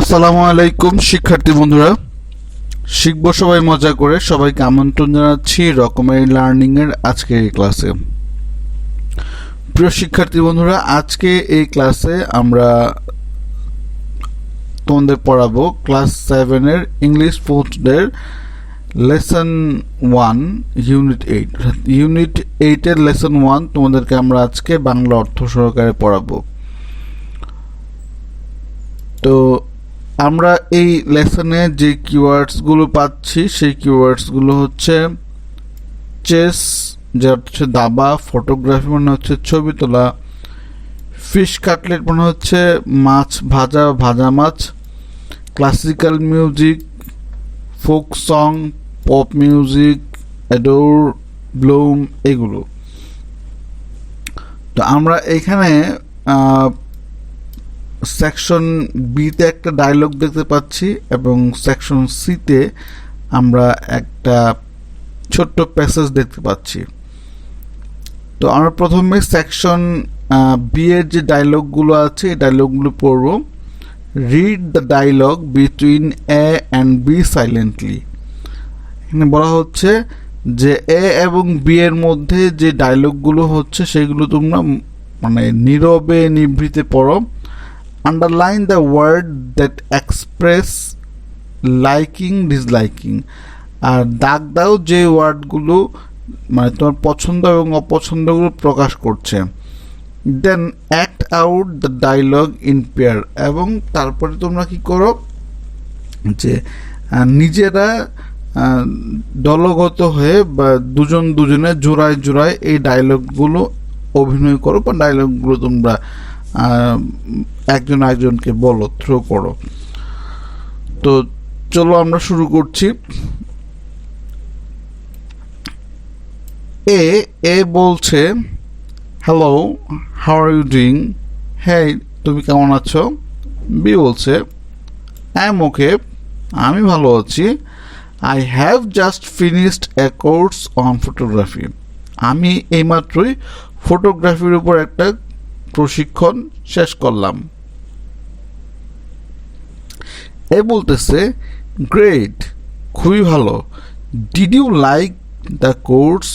আসসালামু আলাইকুম শিক্ষার্থী বন্ধুরা, শিখব সবাই মজা করে। সবাইকে আমন্ত্রণ জানাচ্ছি রকমারি লার্নিং এর আজকের এই ক্লাসে। প্রিয় শিক্ষার্থী বন্ধুরা, আজকে এই ক্লাসে আমরা তোমাদের পড়াবো ক্লাস 7 এর ইংলিশ ফোর্থের লেসন 1 ইউনিট 8। ইউনিট 8 এর লেসন 1 তোমাদেরকে আমরা আজকে বাংলা অর্থ সহকারে পড়াবো। তো আমরা এই লেসনে যে কিওয়ার্ডসগুলো পাচ্ছি সেই কিওয়ার্ডসগুলো হচ্ছে চেস, যা হচ্ছে দাবা, ফটোগ্রাফি মানে হচ্ছে ছবি তোলা, ফিশ কাটলেট মানে হচ্ছে মাছ ভাজা, ভাজা মাছ, classical music, folk song, pop music, adore, bloom, এগুলো। তো আমরা এখানে সেকশন বিতে একটা ডায়লগ দেখতে পাচ্ছি এবং সেকশন সিতে আমরা একটা ছোট্ট প্যাসেজ দেখতে পাচ্ছি। তো আমরা প্রথমে সেকশন বি এর যে ডায়লগগুলো আছে এই ডায়লগগুলো পড়ব। Read the dialogue between A and B silently. এখানে বলা হচ্ছে যে এ এবং বি এর মধ্যে যে ডায়লগগুলো হচ্ছে সেগুলো তোমরা মানে নীরবে নিভৃতে পড়ো। Underline the word that express liking, disliking. আর দাগ দাও যে ওয়ার্ডগুলো মানে তোমার পছন্দ এবং অপছন্দগুলো প্রকাশ করছে। Then act out the dialogue in pair. এবং তারপরে তোমরা কি করো যে নিজেরা দলগত হয়ে বা দুজন দুজনে জোড়ায় জোড়ায় এই ডায়লগগুলো অভিনয় করো বা ডায়লগগুলো তোমরা একজন একজনকে বলো, থ্রো করো। তো চলো আমরা শুরু করছি। এ বলছে hello, how are you doing. হ্যাঁ, তুমি কেমন আছো? বি বলছে আই এম ওকে, আমি ভালো আছি। I have just finished A course on photography. আমি এইমাত্রই ফটোগ্রাফির উপর একটা প্রশিক্ষণ শেষ করলাম। এ বলতেছে গ্রেট, খুবই ভালো। Did you like the course?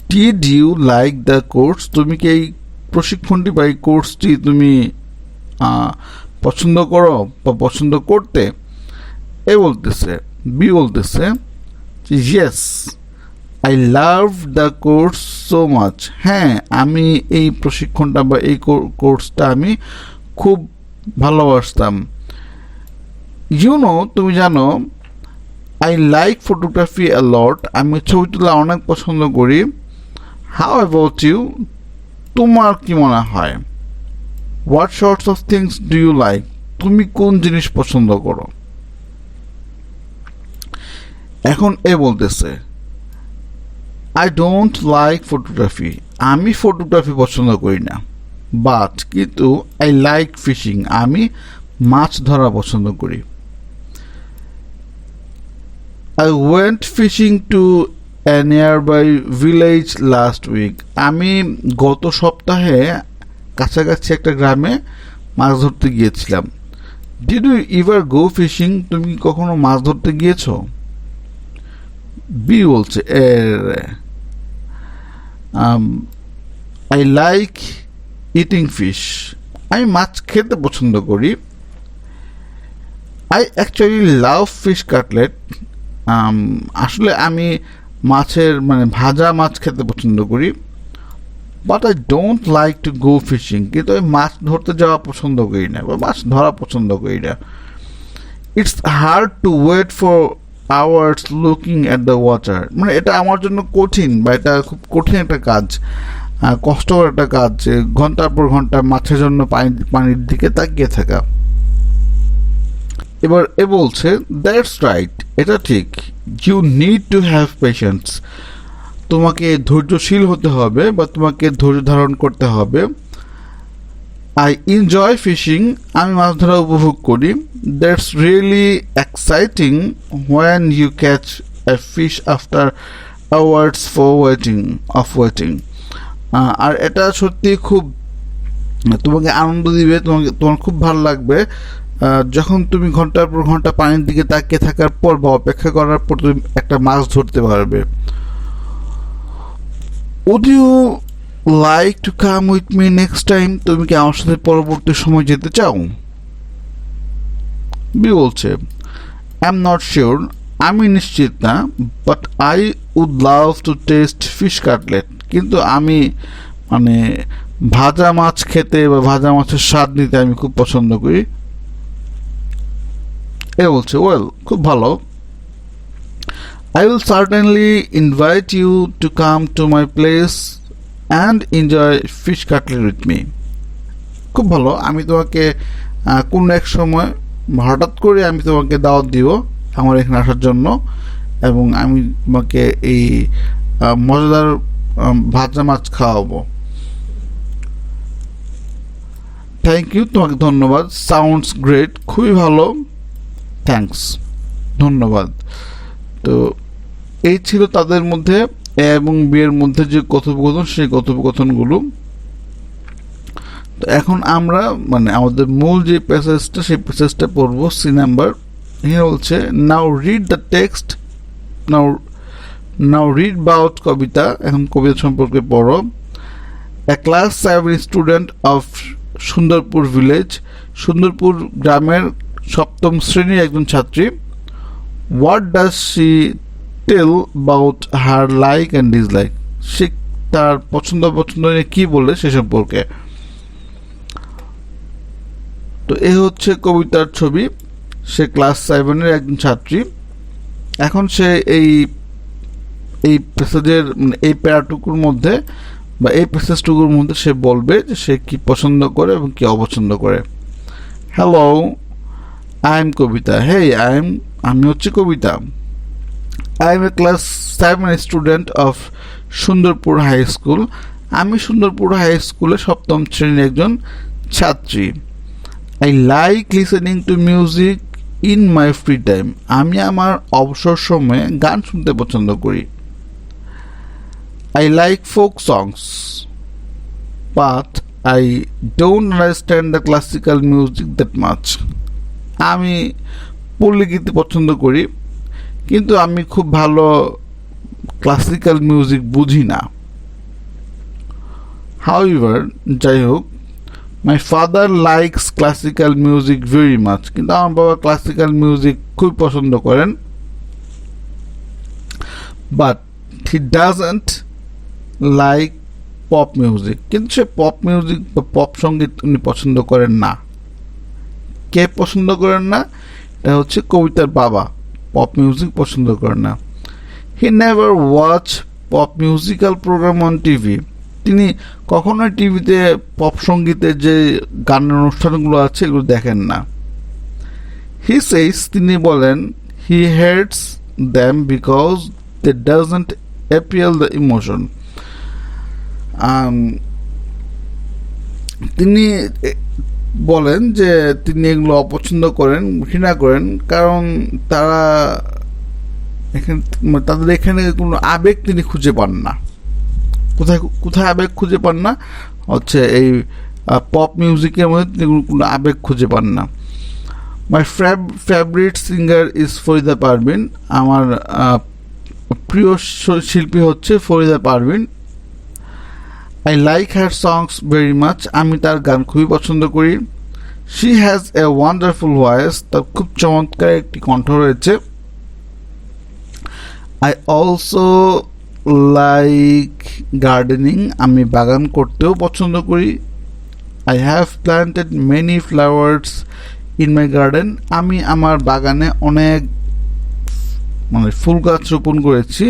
Did you like the course? তুমি কি এই প্রশিক্ষণটি বা এই কোর্সটি তুমি পছন্দ করো বা পছন্দ করতে? এ বলতেছে বি বলতেছে yes, I love the course so much. হ্যাঁ, আমি এই প্রশিক্ষণটা বা এই কোর্সটা আমি খুব ভালোবাসতাম। তুমি জানো I like photography a lot. আমি ছবি তোলা অনেক পছন্দ করি। How about you? তোমার কি মনে হয়? What sorts of things do you like? তুমি কোন জিনিস পছন্দ করো? এখন এ বলতেছে আই ডোন্ট লাইক ফটোগ্রাফি। আমি ফটোগ্রাফি পছন্দ করি না। বাট কিন্তু আই লাইক ফিশিং। আমি মাছ ধরা পছন্দ করি। I went fishing to a nearby village last week. আমি গত সপ্তাহে কাছাকাছি একটা গ্রামে মাছ ধরতে গিয়েছিলাম। Did you ever go fishing? তুমি কখনো মাছ ধরতে গিয়েছো? বি বলছে I like eating fish. আমি মাছ খেতে পছন্দ করি। I actually love fish cutlet. আসলে আমি মাছের মানে ভাজা মাছ খেতে পছন্দ করি। But I don't like to go fishing. কিন্তু আমি মাছ ধরতে যাওয়া পছন্দ করি না বা মাছ ধরা পছন্দ করি না। It's hard to wait for hours looking at the water. মানে এটা আমার জন্য কঠিন বা এটা খুব কঠিন একটা কাজ, কষ্টকর একটা কাজ যে ঘন্টার পর ঘন্টা মাছের জন্য পানির দিকে তাকিয়ে থাকা। এবার এ বলছে দ্যাটস রাইট, এটা ঠিক। You need to have patience. তোমাকে ধৈর্যশীল হতে হবে বা তোমাকে ধৈর্য ধারণ করতে হবে। I enjoy fishing. আমি মাছ ধরা উপভোগ করি। That's really exciting when you catch a fish after hours for waiting. আর এটা সত্যি খুব তোমাকে আনন্দ দিবে, তোমার খুব ভালো লাগবে যখন তুমি ঘন্টার পর ঘন্টা পানির দিকে তাকিয়ে থাকার পর বা অপেক্ষা করার পর তুমি একটা মাছ ধরতে পারবে। Would you like to come with me next time? তুমি কি আমার সাথে পরবর্তী সময় যেতে চাও? বি বলছে I'm not sure, আমি নিশ্চিত না, but I would love to taste fish cutlet. কিন্তু আমি মানে ভাজা মাছ খেতে বা ভাজা মাছের স্বাদ নিতে আমি খুব পছন্দ করি। এ বলছে ওয়েল, খুব ভালো। I will certainly invite you to come to my place and enjoy fish cutlet with me. খুব ভালো, আমি তোমাকে কোনো এক সময় হঠাৎ করে আমি তোমাকে দাওয়াত দিব আমার এখানে আসার জন্য, এবং আমি তোমাকে এই মজাদার ভাজা মাছ খাওয়াবো। থ্যাংক ইউ, তোমাকে ধন্যবাদ। সাউন্ডস গ্রেট, খুবই ভালো। থ্যাঙ্কস, ধন্যবাদ। তো এই ছিল তাদের মধ্যে এ এবং বি এর মধ্যে যে কথোপকথন, সেই কথোপকথনগুলো। তো এখন আমরা মানে আমাদের মূল যে প্যাসেজটা, সেই প্যাসেজটা পড়বো। সি নাম্বার এখানে বলছে now read the text, now read about Kabita. এখন কবিতা সম্পর্কে পড়ো। A class 7 student of Sundarpur village, Sundarpur গ্রামের 7ম শ্রেণীর একজন ছাত্রী। What does she tell about her like and dislike, সে তার পছন্দ নিয়ে কী বলে সে সম্পর্কে। তো এ হচ্ছে কবিতার ছবি। সে ক্লাস 7-এর একজন ছাত্রী। এখন সে এই প্যাসেজের মানে এই প্যারাটুকুর মধ্যে বা এই প্যাসেজটুকুর মধ্যে সে বলবে যে সে কি পছন্দ করে এবং কি অপছন্দ করে। Hello, I am Kabita. Hey, আমি হচ্ছে Kabita. I am a class 7 student of Sundarpur high school. আমি সুন্দরপুর হাই স্কুলে 7ম শ্রেণীর একজন ছাত্রী। I like listening to music in my free time. আমি আমার অবসর সময়ে গান শুনতে পছন্দ করি। I like folk songs but I don't understand the classical music that much. আমি পল্লী গীতি পছন্দ করি, কিন্তু আমি খুব ভালো ক্লাসিক্যাল মিউজিক বুঝি না। হাউএভার, যাই হোক, my father likes classical music very much. কিন্তু আমার বাবা ক্লাসিক্যাল মিউজিক খুব পছন্দ করেন। But he doesn't like pop music. কিন্তু সে পপ মিউজিক বা পপ সঙ্গীত উনি পছন্দ করেন না। কে পছন্দ করেন না? এটা হচ্ছে কবিতার বাবা, পপ মিউজিক পছন্দ করেন না। He never watch pop musical program on TV. তিনি কখনোই টিভিতে পপ সঙ্গীতের যে গানের অনুষ্ঠানগুলো আছে এগুলো দেখেন না। হি সেইস, তিনি বলেন, he hates them because they doesn't appeal the emotion. তিনি বলেন যে তিনি এগুলো অপছন্দ করেন, ঘৃণা করেন, কারণ তারা তাদের এখানে কোনো আবেগ তিনি খুঁজে পান না। কোথায় আবেগ খুঁজে পান না? হচ্ছে এই পপ মিউজিকের মধ্যে তিনি কোনো আবেগ খুঁজে পান না। My favourite singer is Farida Parveen. আমার প্রিয় শিল্পী হচ্ছে Farida Parveen. I like her songs very much. আমি তার গান খুবই পছন্দ করি। She has a wonderful voice. তার খুব চমৎকার একটি কণ্ঠ রয়েছে। I also like gardening. আমি বাগান করতেও পছন্দ করি। I have planted many flowers in my garden. আমি আমার বাগানে অনেক ফুল গাছ রোপণ করেছি।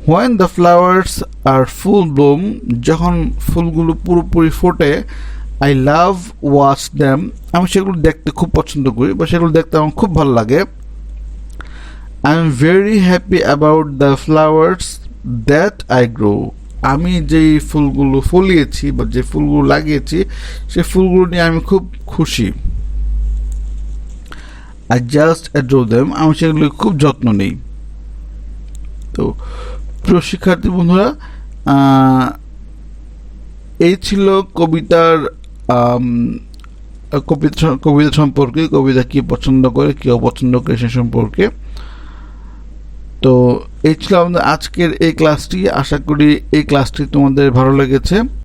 When the flowers are full Bloom, যখন ফুলগুলো পুরোপুরি ফোটে, আই লাভ ওয়াচ দ্যাম। আমি সেগুলো দেখতে খুব পছন্দ করি বা সেগুলো দেখতে আমার খুব ভালো লাগে। I am very happy about the flowers that I grow. আমি যেই ফুলগুলো ফলিয়েছি বা যে ফুলগুলো লাগিয়েছি সেই ফুলগুলো নিয়ে আমি খুব খুশি। I just adore them. আমি সেগুলো খুব যত্ন নিই। তো প্রিয় শিক্ষার্থী বন্ধুরা, এই ছিল কবিতার কবিতা সম্পর্কে, কবিতা কি পছন্দ করে কি অপছন্দ করে সে সম্পর্কে। তো এই ছিল আমাদের আজকের এই ক্লাসটি। আশা করি এই ক্লাসটি তোমাদের ভালো লেগেছে।